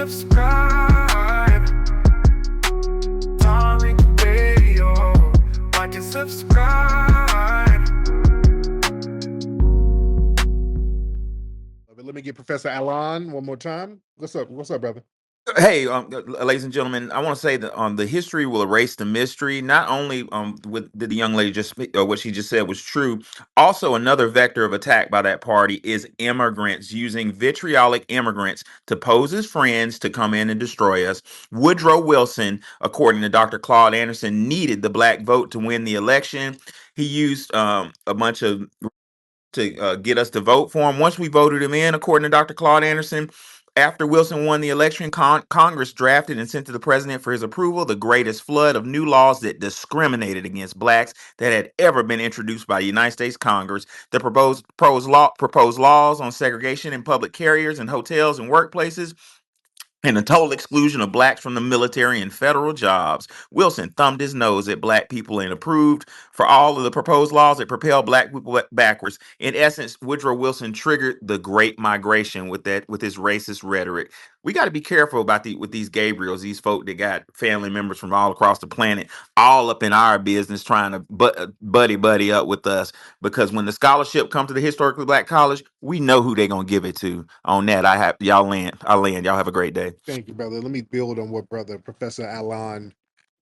subscribe. Tariq Radio. Like and subscribe. Let me get Professor Alon one more time. What's up? What's up, brother? Hey, ladies and gentlemen, I want to say that the history will erase the mystery. Not only with did the young lady just speak, or what she just said was true. Also, another vector of attack by that party is immigrants using vitriolic immigrants to pose as friends to come in and destroy us. Woodrow Wilson, according to Dr. Claude Anderson, needed the black vote to win the election. He used a bunch of to get us to vote for him. Once we voted him in, according to Dr. Claude Anderson, after Wilson won the election, Congress drafted and sent to the president for his approval the greatest flood of new laws that discriminated against blacks that had ever been introduced by the United States Congress. The proposed laws on segregation in public carriers and hotels and workplaces, and the total exclusion of blacks from the military and federal jobs. Wilson thumbed his nose at black people and approved for all of the proposed laws that propel black people backwards. In essence, Woodrow Wilson triggered the Great Migration with his racist rhetoric. We got to be careful about with these Gabriels, these folk that got family members from all across the planet, all up in our business, trying to buddy up with us. Because when the scholarship comes to the historically black college, we know who they're gonna give it to. On that, y'all land. I land. Y'all have a great day. Thank you, brother. Let me build on what brother Professor Alon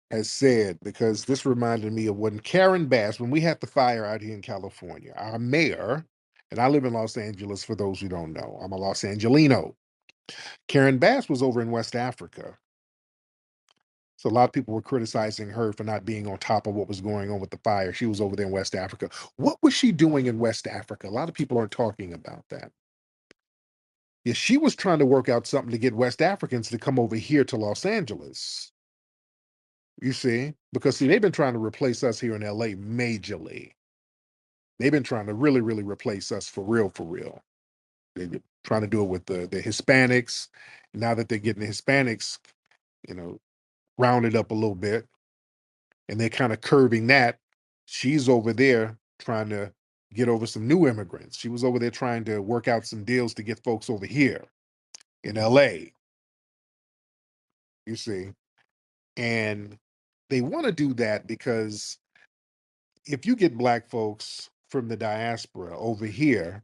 has said, because this reminded me of when Karen Bass, when we had the fire out here in California, our mayor, and I live in Los Angeles for those who don't know, I'm a Los Angelino. Karen Bass was over in West Africa. So a lot of people were criticizing her for not being on top of what was going on with the fire. She was over there in West Africa. What was she doing in West Africa? A lot of people aren't talking about that. Yeah, she was trying to work out something to get West Africans to come over here to Los Angeles. You see, because see, they've been trying to replace us here in LA majorly. They've been trying to really, really replace us for real, for real. They're trying to do it with the Hispanics. Now that they're getting the Hispanics, you know, rounded up a little bit, and they're kind of curving that. She's over there trying to get over some new immigrants. She was over there trying to work out some deals to get folks over here in LA. You see, and they want to do that because if you get black folks from the diaspora over here,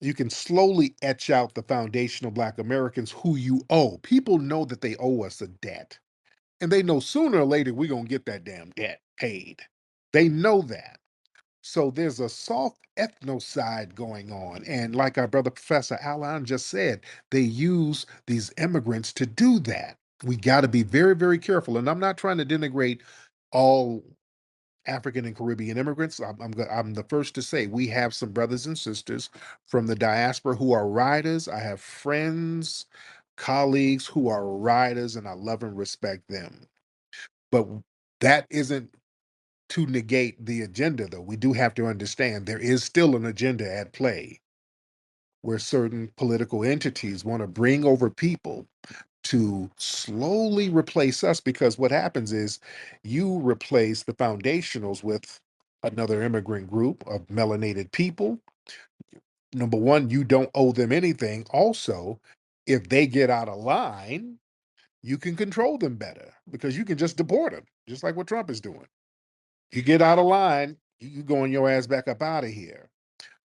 you can slowly etch out the foundational black Americans who you owe. People know that they owe us a debt, and they know sooner or later we're going to get that damn debt paid. They know that. So there's a soft ethnocide going on. And like our brother Professor Alon just said, they use these immigrants to do that. We got to be very, very careful. And I'm not trying to denigrate all African and Caribbean immigrants. I'm the first to say we have some brothers and sisters from the diaspora who are riders. I have friends, colleagues who are riders, and I love and respect them. But that isn't to negate the agenda, though. We do have to understand there is still an agenda at play where certain political entities want to bring over people to slowly replace us, because what happens is you replace the foundationals with another immigrant group of melanated people. Number one, you don't owe them anything. Also, if they get out of line, you can control them better because you can just deport them, just like what Trump is doing. You get out of line, you going your ass back up out of here.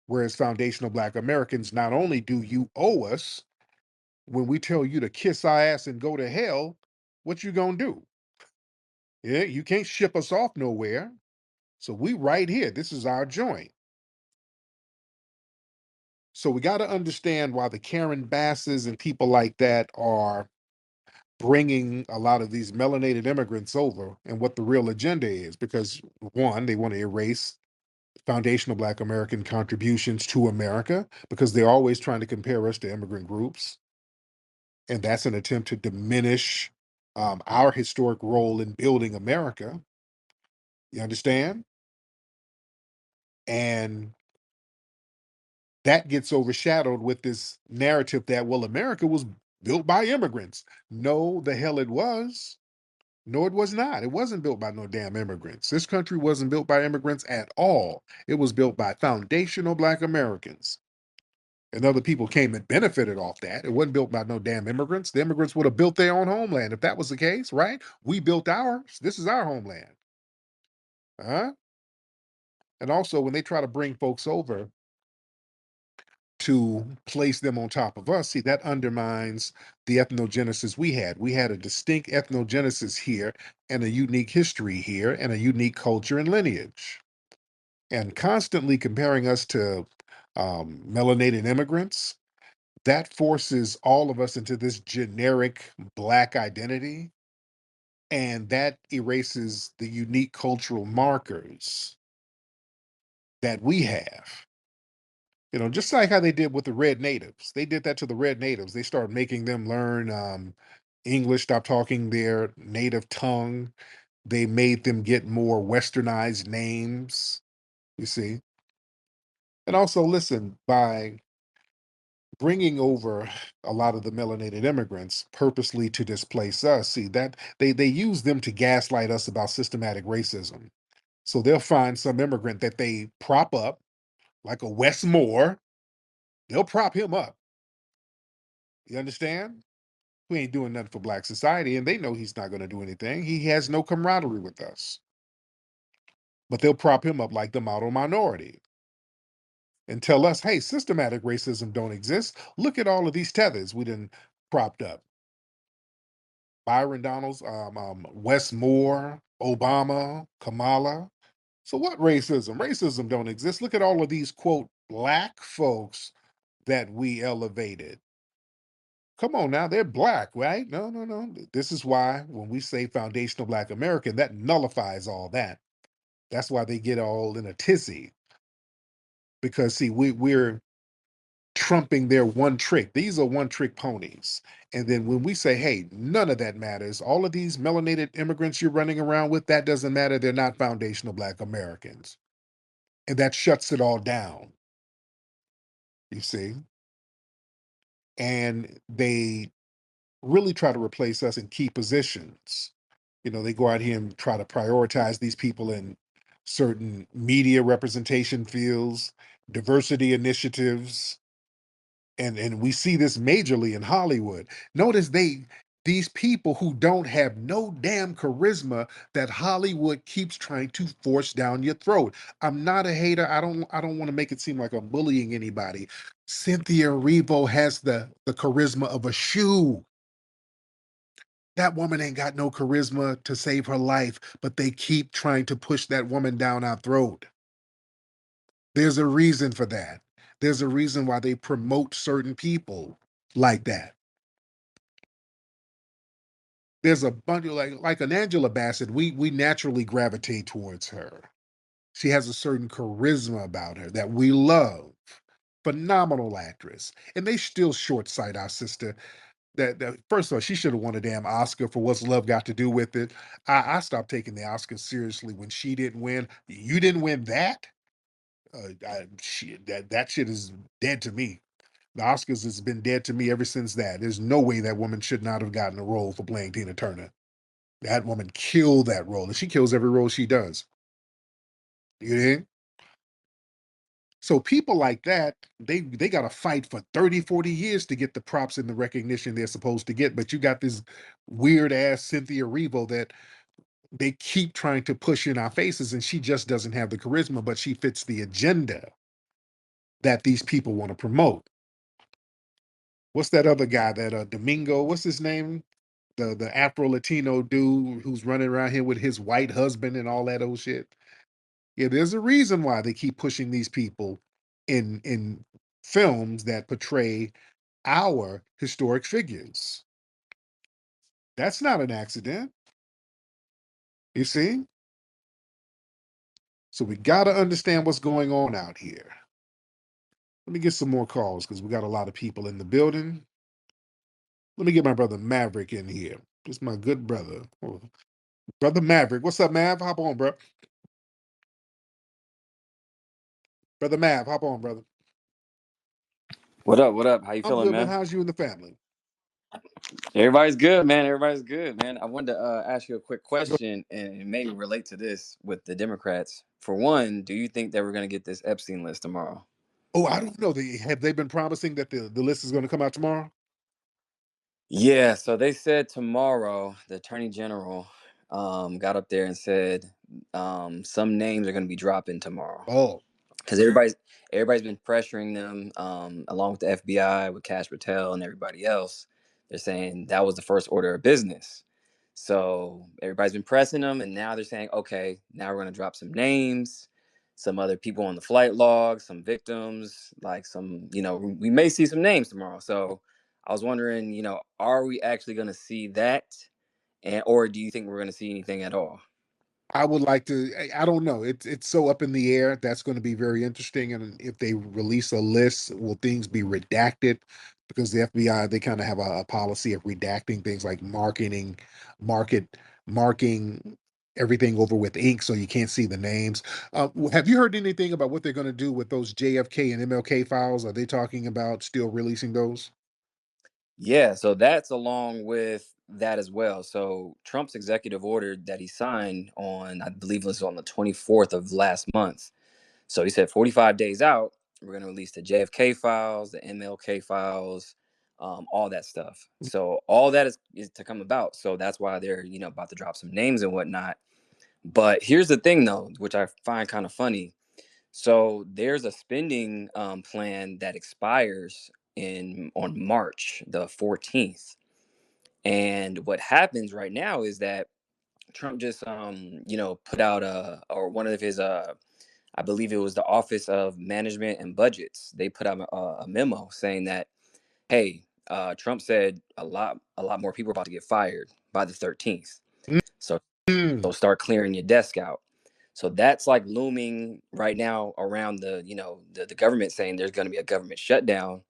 Whereas foundational black Americans, not only do you owe us, when we tell you to kiss our ass and go to hell, what you gonna do? Yeah, you can't ship us off nowhere. So we right here. This is our joint. So we got to understand why the Karen Basses and people like that are bringing a lot of these melanated immigrants over, and what the real agenda is. Because one, they want to erase foundational black American contributions to America, because they're always trying to compare us to immigrant groups. And that's an attempt to diminish our historic role in building America. You understand? And that gets overshadowed with this narrative that, well, America was built by immigrants. No, the hell it was. No, it was not. It wasn't built by no damn immigrants. This country wasn't built by immigrants at all. It was built by foundational black Americans. and other people came and benefited off that. It wasn't built by no damn immigrants. The immigrants would have built their own homeland if that was the case, right? We built ours. This is our homeland. Huh? And also, when they try to bring folks over to place them on top of us, see, that undermines the ethnogenesis we had. We had a distinct ethnogenesis here and a unique history here and a unique culture and lineage. And constantly comparing us to melanated immigrants, that forces all of us into this generic Black identity, and that erases the unique cultural markers that we have. You know, just like how they did with the red natives. They did that to the red natives. They started making them learn English, stop talking their native tongue. They made them get more westernized names, you see. And also, listen, by bringing over a lot of the melanated immigrants purposely to displace us, see that they use them to gaslight us about systematic racism. So they'll find some immigrant that they prop up, like a Wes Moore. They'll prop him up. You understand? Who ain't doing nothing for Black society, and they know he's not going to do anything. He has no camaraderie with us. But they'll prop him up like the model minority and tell us, hey, systematic racism don't exist. Look at all of these tethers we done propped up. Byron Donalds, Wes Moore, Obama, Kamala. So what racism? Racism don't exist. Look at all of these, quote, Black folks that we elevated. Come on now, they're Black, right? No, no, no. This is why when we say foundational Black American, that nullifies all that. That's why they get all in a tizzy. Because see, we're trumping their one trick. These are one trick ponies. And then when we say, hey, none of that matters, all of these melanated immigrants you're running around with, that doesn't matter. They're not foundational Black Americans. And that shuts it all down, you see. And they really try to replace us in key positions. You know, they go out here and try to prioritize these people in certain media representation fields, diversity initiatives, and we see this majorly in Hollywood. Notice these people who don't have no damn charisma that Hollywood keeps trying to force down your throat. I'm not a hater. I don't want to make it seem like I'm bullying anybody. Cynthia Erivo has the charisma of a shoe. That woman ain't got no charisma to save her life, but they keep trying to push that woman down our throat. There's a reason for that. There's a reason why they promote certain people like that. There's a bunch of like an Angela Bassett, we naturally gravitate towards her. She has a certain charisma about her that we love. Phenomenal actress. And they still short sight our sister. That first of all, she should have won a damn Oscar for What's Love Got to Do with It. I stopped taking the Oscar seriously when she didn't win. You didn't win that? That shit is dead to me. The Oscars has been dead to me ever since that. There's no way that woman should not have gotten a role for playing Tina Turner. That woman killed that role, and she kills every role she does. You know? So people like that, they got to fight for 30, 40 years to get the props and the recognition they're supposed to get. But you got this weird ass Cynthia Erivo that they keep trying to push in our faces, and she just doesn't have the charisma, but she fits the agenda that these people want to promote. What's that other guy, that Domingo, what's his name? The Afro Latino dude who's running around here with his white husband and all that old shit. Yeah, there's a reason why they keep pushing these people in films that portray our historic figures. That's not an accident, you see? So we got to understand what's going on out here. Let me get some more calls because we got a lot of people in the building. Let me get my brother Maverick in here. Just my good brother. Oh, brother Maverick. What's up, Mav? Hop on, bro. Brother Mav, hop on, brother. What up? What up? How you I'm feeling, good, man. man? How's you and the family? Everybody's good, man. Everybody's good, man. I wanted to ask you a quick question and maybe relate to this with the Democrats. For one, do you think that we're going to get this Epstein list tomorrow? Oh, I don't know. Have they been promising that the list is going to come out tomorrow? Yeah, so they said tomorrow, the attorney general got up there and said some names are going to be dropping tomorrow Oh, because everybody's been pressuring them along with the FBI, with Cash Patel and everybody else. They're saying that was the first order of business. So everybody's been pressing them, and now they're saying, okay, now we're going to drop some names, some other people on the flight log, some victims, like some, we may see some names tomorrow. So I was wondering, are we actually going to see that, and or do you think we're going to see anything at all? I would like to. I don't know. It's so up in the air. That's going to be very interesting. And if they release a list, will things be redacted? Because the FBI, they kind of have a policy of redacting things like market marking everything over with ink, so you can't see the names. Have you heard anything about what they're going to do with those JFK and MLK files? Are they talking about still releasing those? Yeah, so that's along with that as well. So Trump's executive order that he signed on, I believe it was on the 24th of last month. So he said 45 days out, we're going to release the JFK files, the MLK files, all that stuff. So all that is to come about. So that's why they're, about to drop some names and whatnot. But here's the thing, though, which I find kind of funny. So there's a spending plan that expires on March the 14th. And what happens right now is that Trump just put out or one of his I believe it was the Office of Management and Budgets. They put out a memo saying that, hey, Trump said a lot more people are about to get fired by the 13th. So Mm. start clearing your desk out. So that's like looming right now around the government saying there's going to be a government shutdown,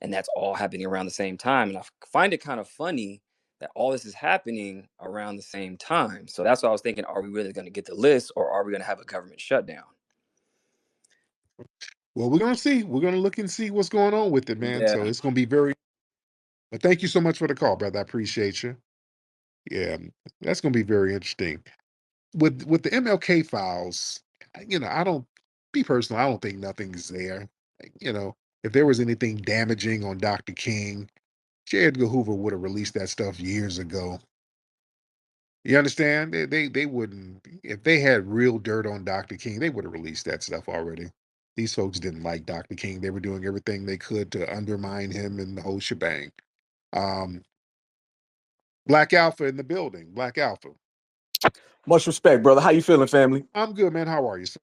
and that's all happening around the same time. And I find it kind of funny that all this is happening around the same time. So that's what I was thinking: are we really going to get the list, or are we going to have a government shutdown? Well, we're gonna see. We're gonna look and see what's going on with it, man. So Yeah. it's gonna be very. But thank you so much for the call, brother. I appreciate you. Yeah, that's gonna be very interesting. With the MLK files, I don't be personal, I don't think nothing's there. You know, if there was anything damaging on Dr. King, J. Edgar Hoover would have released that stuff years ago. You understand? They wouldn't if they had real dirt on Dr. King, they would have released that stuff already. These folks didn't like Dr. King. They were doing everything they could to undermine him and the whole shebang. Um, Black Alpha in the building. Black Alpha. Much respect, brother. How you feeling, family? I'm good, man. How are you, sir?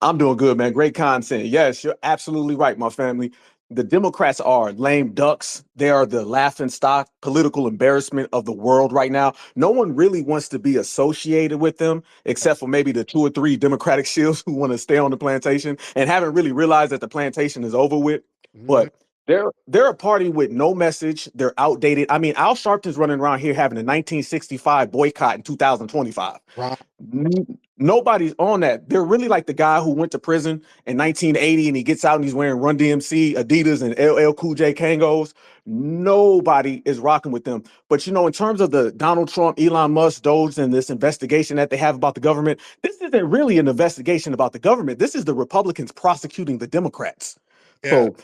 I'm doing good, man. Great content. Yes, you're absolutely right, my family. The Democrats are lame ducks. They are the laughing stock, political embarrassment of the world right now. No one really wants to be associated with them, except for maybe the 2 or 3 Democratic shills who want to stay on the plantation and haven't really realized that the plantation is over with. Mhm. But they're a party with no message. They're outdated. I mean, Al Sharpton's running around here having a 1965 boycott in 2025. Right. Nobody's on that. They're really like the guy who went to prison in 1980 and he gets out and he's wearing Run DMC, Adidas, and LL Cool J Kangos. Nobody is rocking with them. But in terms of the Donald Trump, Elon Musk, Doge, and this investigation that they have about the government, this isn't really an investigation about the government. This is the Republicans prosecuting the Democrats. Yeah. So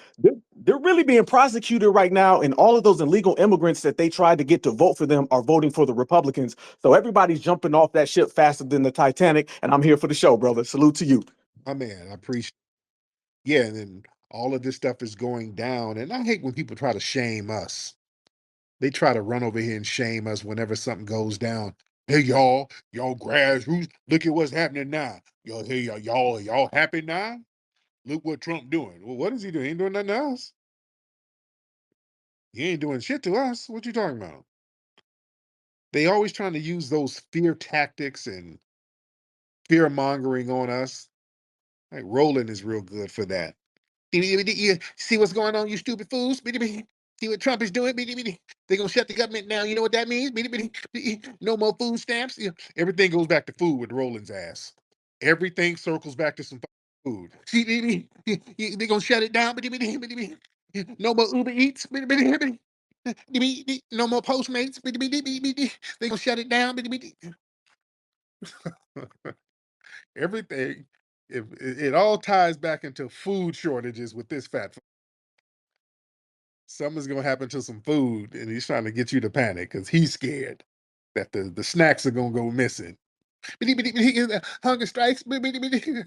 they're really being prosecuted right now, and all of those illegal immigrants that they tried to get to vote for them are voting for the Republicans. So everybody's jumping off that ship faster than the Titanic, and I'm here for the show, brother. Salute to you. My man, I appreciate. Yeah, and then all of this stuff is going down, and I hate when people try to shame us. They try to run over here and shame us whenever something goes down. Hey, y'all grassroots, look at what's happening now. Y'all happy now? Look what Trump doing. Well, what is he doing? He ain't doing nothing to us. He ain't doing shit to us. What you talking about? They always trying to use those fear tactics and fear mongering on us. Like Roland is real good for that. You see what's going on, you stupid fools? See what Trump is doing? They're gonna shut the government down. You know what that means? No more food stamps. Everything goes back to food with Roland's ass. Everything circles back to some food. See, they're gonna shut it down. No more Uber Eats. No more Postmates. They're gonna shut it down. Everything. if it all ties back into food shortages with this fat. Something's gonna happen to some food, and he's trying to get you to panic because he's scared that the snacks are gonna go missing. Hunger strikes. FEMA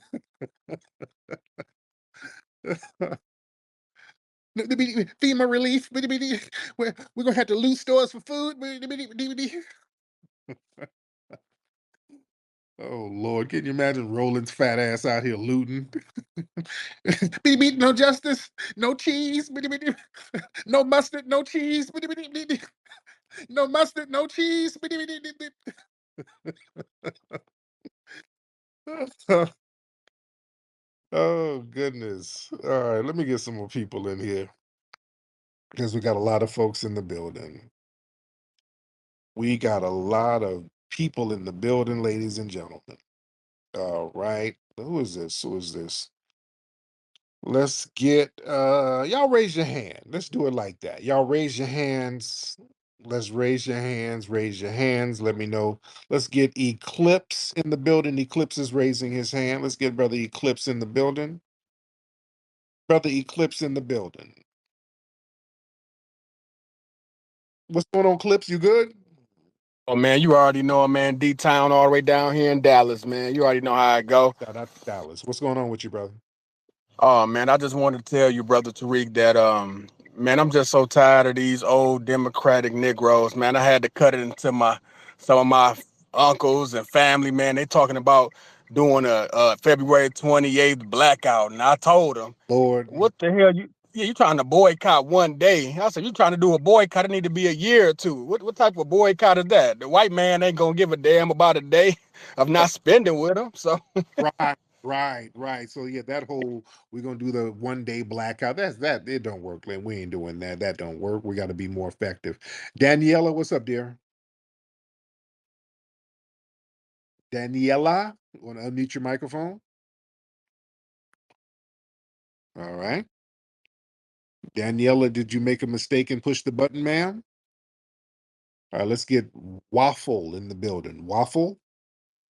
relief. We're gonna have to loot stores for food. Oh Lord, can you imagine Roland's fat ass out here looting? No justice, no cheese, no mustard, no cheese, no mustard, no cheese. Oh goodness. All right, let me get some more people in here because we got a lot of folks in the building. We got a lot of people in the building, ladies and gentlemen. All right. Who is this? Who is this? Let's get y'all raise your hand. Let's do it like that. Y'all raise your hands. Let's raise your hands. Raise your hands. Let me know. Let's get Eclipse in the building. Eclipse is raising his hand. Let's get Brother Eclipse in the building. Brother Eclipse in the building. What's going on, Clips? You good? Oh man, you already know, man. D Town all the way down here in Dallas, man. You already know how I go. Shout out to Dallas. What's going on with you, brother? Oh man, I just wanted to tell you, brother Tariq, that man, I'm just so tired of these old Democratic Negroes, man. I had to cut it into some of my uncles and family, man. They talking about doing a February 28th blackout, and I told them, Lord. what the hell you trying to boycott one day? I said, you trying to do a boycott, it need to be a year or two. What type of boycott is that? The white man ain't gonna give a damn about a day of not spending with them. So Right. So yeah, that whole we're gonna do the 1 day blackout. That it don't work, man. We ain't doing that. That don't work. We gotta be more effective. Daniela, what's up, dear? Daniela, wanna unmute your microphone? All right. Daniela, did you make a mistake and push the button, ma'am? All right, let's get Waffle in the building. Waffle?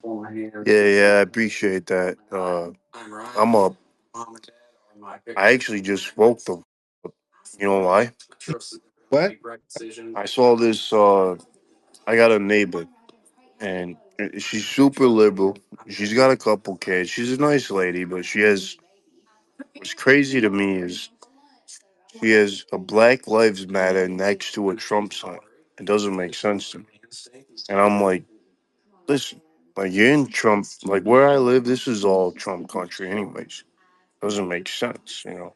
Yeah, I appreciate that. I'm a. I actually just woke them. You know why? What? I saw this. I got a neighbor, and she's super liberal. She's got a couple kids. She's a nice lady, but she has. What's crazy to me is she has a Black Lives Matter next to a Trump sign. It doesn't make sense to me. And I'm like, listen, like you're in Trump. Like where I live, this is all Trump country, anyways. Doesn't make sense, you know.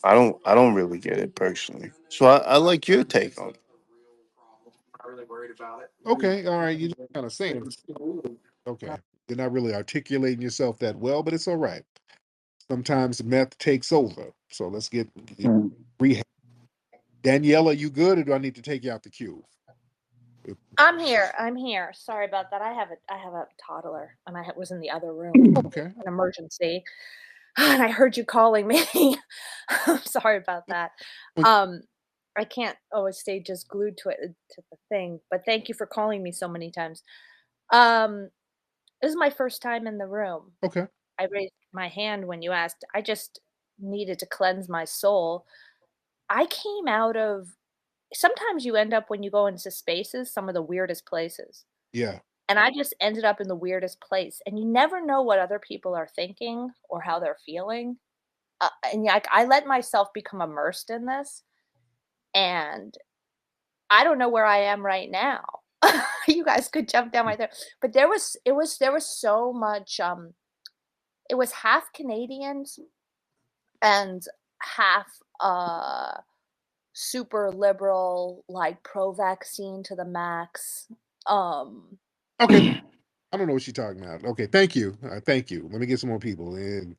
I don't really get it personally. So I like your take on it. Okay, all right. You just kind of saying, okay. You're not really articulating yourself that well, but it's all right. Sometimes meth takes over. So let's get rehab. Daniela, you good, or do I need to take you out the queue? I'm here. I'm here. Sorry about that. I have a toddler, and was in the other room. Okay. An emergency, and I heard you calling me. I'm sorry about that. Um, I can't always stay just glued to the thing, but thank you for calling me so many times. Um, this is my first time in the room. Okay. I raised my hand when you asked. I just needed to cleanse my soul. I came out of sometimes you end up when you go into spaces, some of the weirdest places. Yeah. And I just ended up in the weirdest place, and you never know what other people are thinking or how they're feeling. And like I let myself become immersed in this, and I don't know where I am right now. You guys could jump down right there, but there was so much. It was half Canadians and half super liberal, like pro-vaccine to the max. Um, Okay. I don't know what you're talking about. Okay. Thank you. Thank you. Let me get some more people. And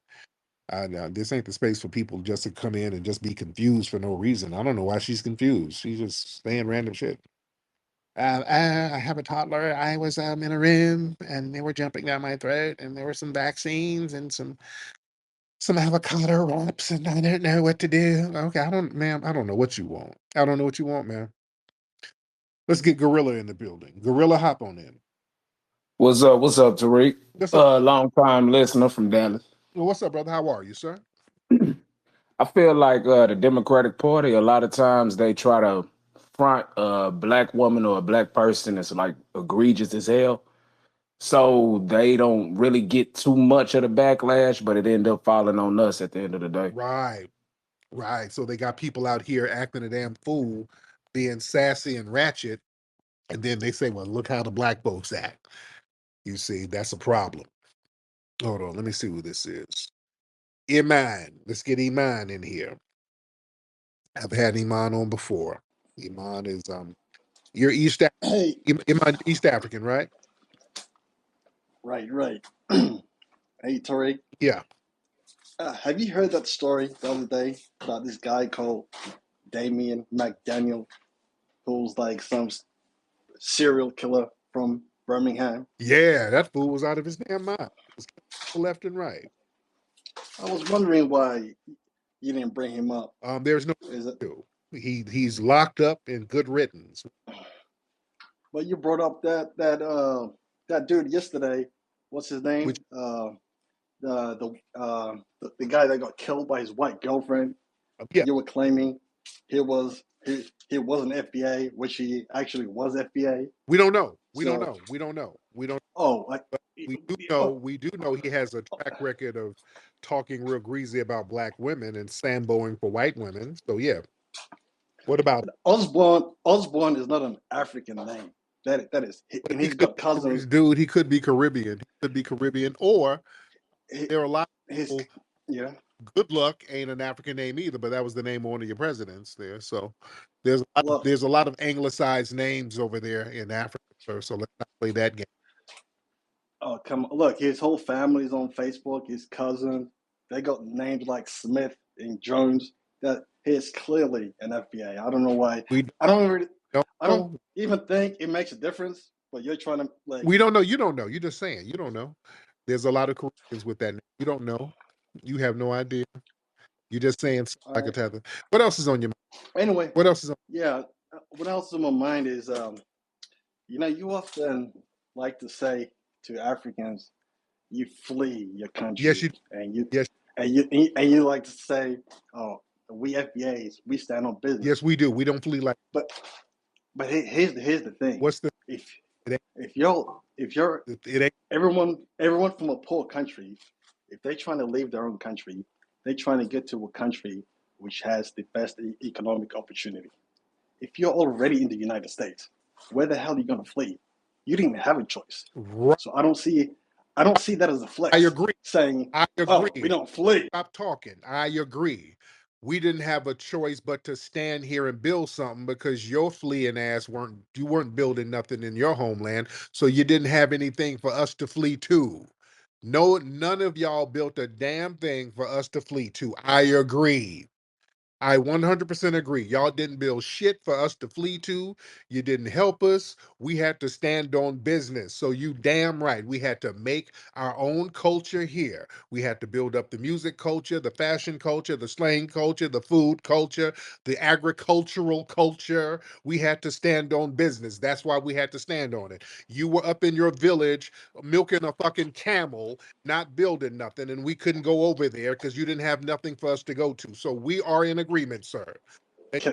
this ain't the space for people just to come in and just be confused for no reason. I don't know why she's confused. She's just saying random shit. I have a toddler. I was in a room and they were jumping down my throat, and there were some vaccines and some avocado wraps, and I don't know what to do. Okay, ma'am, I don't know what you want. I don't know what you want, ma'am. Let's get Gorilla in the building. Gorilla, hop on in. What's up, Tariq? What's up? Long time listener from Dallas. Well, what's up, brother? How are you, sir? I feel like the Democratic Party, a lot of times they try to front a black woman or a black person that's like egregious as hell. So they don't really get too much of the backlash, but it end up falling on us at the end of the day. Right, right. So they got people out here acting a damn fool, being sassy and ratchet, and then they say, "Well, look how the black folks act." You see, that's a problem. Hold on, let me see who this is. Iman. Let's get Iman in here. I've had Iman on before. Iman is you're Hey, Iman East African, right? right. Hey, Tariq, Yeah. have you heard that story the other day about this guy called Damien McDaniel, who's like some serial killer from Birmingham? Yeah, that fool was out of his damn mind. He was killing people left and right. I was wondering why you didn't bring him up. There's no Is it? he's locked up in good riddance. But you brought up that dude yesterday. What's his Which name? The guy that got killed by his white girlfriend. yeah, You were claiming he wasn't FBA, which he actually was FBA. we don't know. We don't So, know. We don't know. We don't oh, like, but we do know he has a oh, track record of talking real greasy about black women and samboing for white women. So yeah. What about Osborne is not an African name. That is, but and he he's could got cousins. dude, he could be Caribbean. He could be Caribbean, or there are a lot of His people. yeah. Good Luck ain't an African name either, but that was the name of one of your presidents there. So Look, there's a lot of anglicized names over there in Africa, sir. So let's not play that game. oh come on, look, his whole family's on Facebook. His cousin, they got names like Smith and Jones. That he is clearly an FBA. I don't know why. We I don't really, don't I don't know. even think it makes a difference. But you're trying to like, We don't know. You don't know. You're just saying. You don't know. There's a lot of Koreans with that name. You don't know. You have no idea. You're just saying all like a right. tether. What else is on your mind? Anyway, What else is on? yeah. What else is on my mind is you often like to say to Africans, you flee your Yes, country, you. and you Yes, and you like to say, "Oh, we FBAs, we stand on business." yes, we do. We don't flee like. But here's the thing: What's the? if It ain't. if you're It ain't. everyone from a poor country, if they're trying to leave their own country, they're trying to get to a country which has the best economic opportunity. If you're already in the United States, where the hell are you going to flee? You didn't have a choice. Right. So I don't see that as a I flex, agree. saying, I "Oh, we agree. don't flee." Stop talking. I agree. We didn't have a choice but to stand here and build something because your fleeing ass weren't building nothing in your homeland, so you didn't have anything for us to flee to. No, none of y'all built a damn thing for us to flee to. I agree. I 100% agree. Y'all didn't build shit for us to flee to. You didn't help us. We had to stand on business. So you damn right. We had to make our own culture here. We had to build up the music culture, the fashion culture, the slang culture, the food culture, the agricultural culture. We had to stand on business. That's why we had to stand on it. You were up in your village milking a fucking camel, not building nothing, and we couldn't go over there because you didn't have nothing for us to go to. So we are in agreement, sir.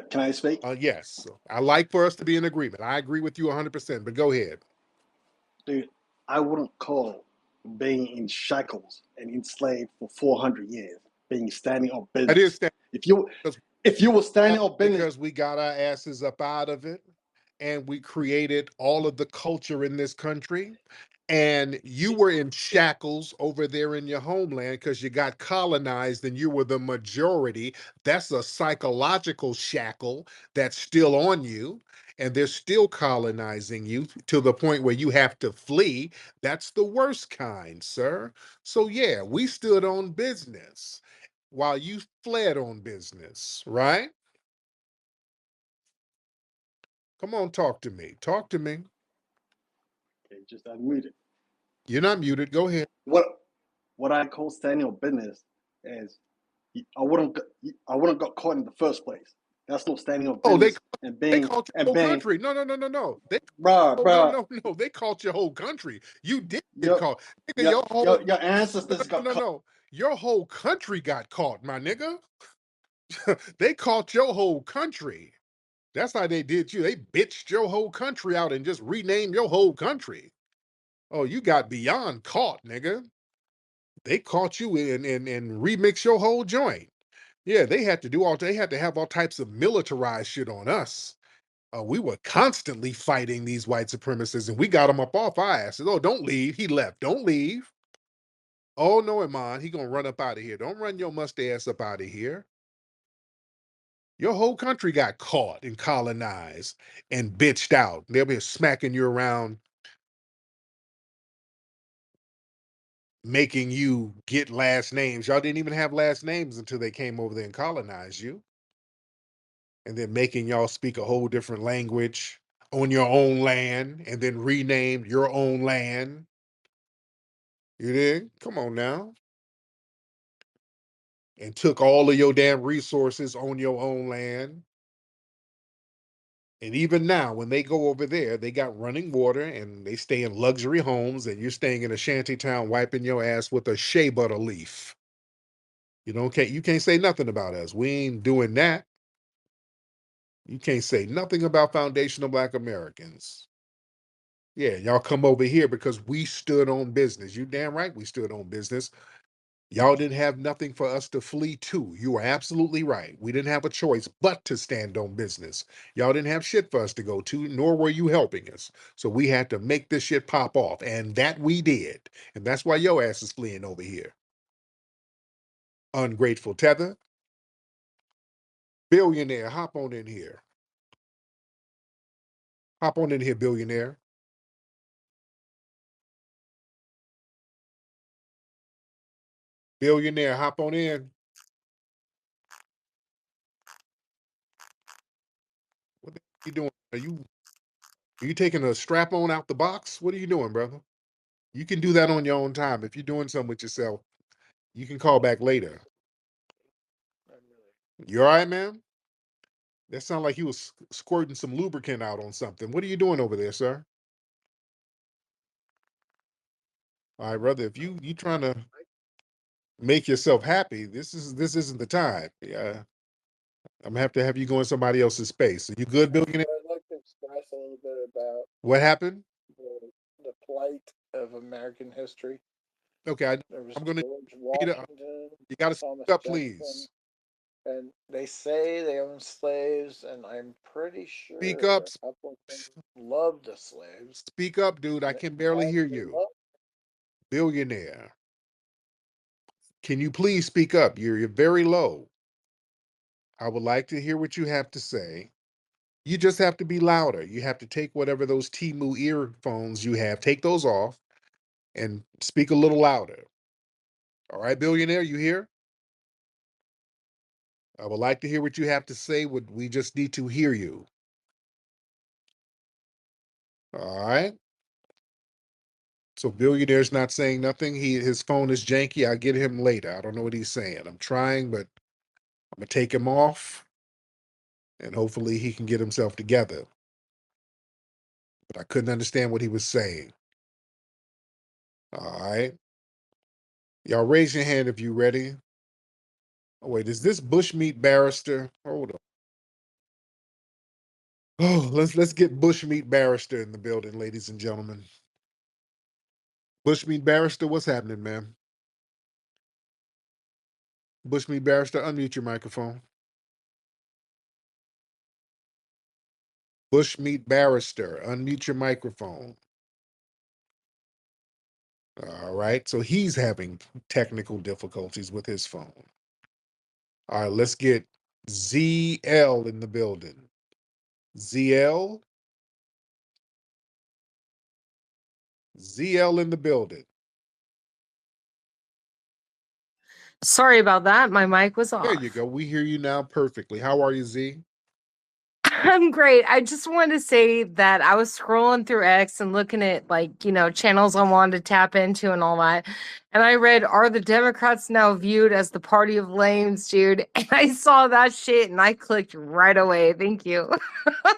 Can I speak? Yes, I like for us to be in agreement. I agree with you 100%, but go ahead. Dude, I wouldn't call being in shackles and enslaved for 400 years being standing on That is business. standing If you because, if you were standing on business, because we got our asses up out of it and we created all of the culture in this country. And you were in shackles over there in your homeland because you got colonized and you were the majority. That's a psychological shackle that's still on you. And they're still colonizing you to the point where you have to flee. That's the worst kind, sir. So, yeah, we stood on business while you fled on business, right? Come on, talk to me. Talk to me. okay, just unmuted. You're not muted. Go ahead. What what I call standing on business is I wouldn't got caught in the first place. That's not standing on Oh, business and they being called your and whole being, country. No. They bruh, bruh. no. They called your whole country. You did get Your caught. Nigga, your whole your ancestors got caught. no. Your whole country got caught, my nigga. They caught your whole country. That's how they did you. They bitched your whole country out and just renamed your whole country. Oh, you got beyond caught, nigga. They caught you and remix your whole joint. Yeah, they had to have all types of militarized shit on us. We were constantly fighting these white supremacists and we got them up off our asses. Oh, don't leave. He left. Don't leave. Oh, no, Iman. He gonna run up out of here. Don't run your must ass up out of here. Your whole country got caught and colonized and bitched out. They'll be smacking you around, making you get last names. Y'all didn't even have last names until they came over there and colonized you. And then making y'all speak a whole different language on your own land and then renamed your own land. You dig? Come on now. And took all of your damn resources on your own land. And even now, when they go over there, they got running water and they stay in luxury homes, and you're staying in a shanty town wiping your ass with a shea butter leaf. You can't say nothing about us. We ain't doing that. You can't say nothing about foundational Black Americans. Yeah, y'all come over here because we stood on business. You damn right we stood on business. Y'all didn't have nothing for us to flee to. You are absolutely right. We didn't have a choice but to stand on business. Y'all didn't have shit for us to go to, nor were you helping us. So we had to make this shit pop off, and that we did. And that's why your ass is fleeing over here. Ungrateful tether. Billionaire, hop on in here. Hop on in here, billionaire. Billionaire, hop on in. What the you doing? Are you taking a strap on out the box? What are you doing, brother? You can do that on your own time. If you're doing something with yourself, you can call back later. You all right, man? That sounded like he was squirting some lubricant out on something. What are you doing over there, sir? All right, brother. If you trying to make yourself happy, this isn't the time. Yeah, I'm gonna have to have you go in somebody else's space. Are you good, billionaire? I'd like to express a little bit about What happened? the plight of American history. Okay, There was I'm gonna George need you Washington, gotta speak Thomas up, Jefferson, please. and they say they owned slaves, and I'm pretty Speak sure up. a couple of them loved the slaves. Speak up, dude. I And can barely hear they you. loved, Billionaire. Can you please speak up? You're very low. I would like to hear what you have to say. You just have to be louder. You have to take whatever those Timu earphones you have, take those off and speak a little louder. All right, billionaire, you here? I would like to hear what you have to say. We just need to hear you. All right. So billionaire's not saying nothing. His phone is janky. I'll get him later. I don't know what he's saying. I'm trying, but I'm gonna take him off and hopefully he can get himself together. But I couldn't understand what he was saying. All right. Y'all raise your hand if you ready. Oh, wait, is this Bushmeat Barrister? Hold on. Oh, let's get Bushmeat Barrister in the building, ladies and gentlemen. Bushmeat Barrister, what's happening, man? Bushmeat Barrister, unmute your microphone. Bushmeat Barrister, unmute your microphone. All right, so he's having technical difficulties with his phone. All right, let's get ZL in the building. ZL? ZL in the building. Sorry about that. My mic was There you off. go. We hear you now perfectly. How are you, Z? I'm great. I just wanted to say that I was scrolling through X and looking at channels I wanted to tap into and all that. And I read, are the Democrats now viewed as the party of lames, dude? And I saw that shit and I clicked right away. Thank you.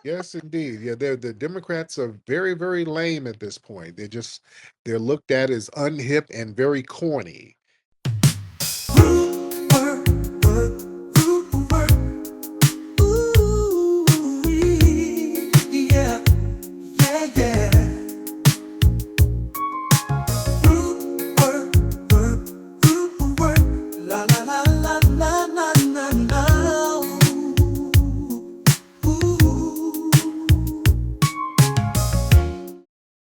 Yes, indeed. Yeah, the Democrats are very, very lame at this point. They're looked at as unhip and very corny.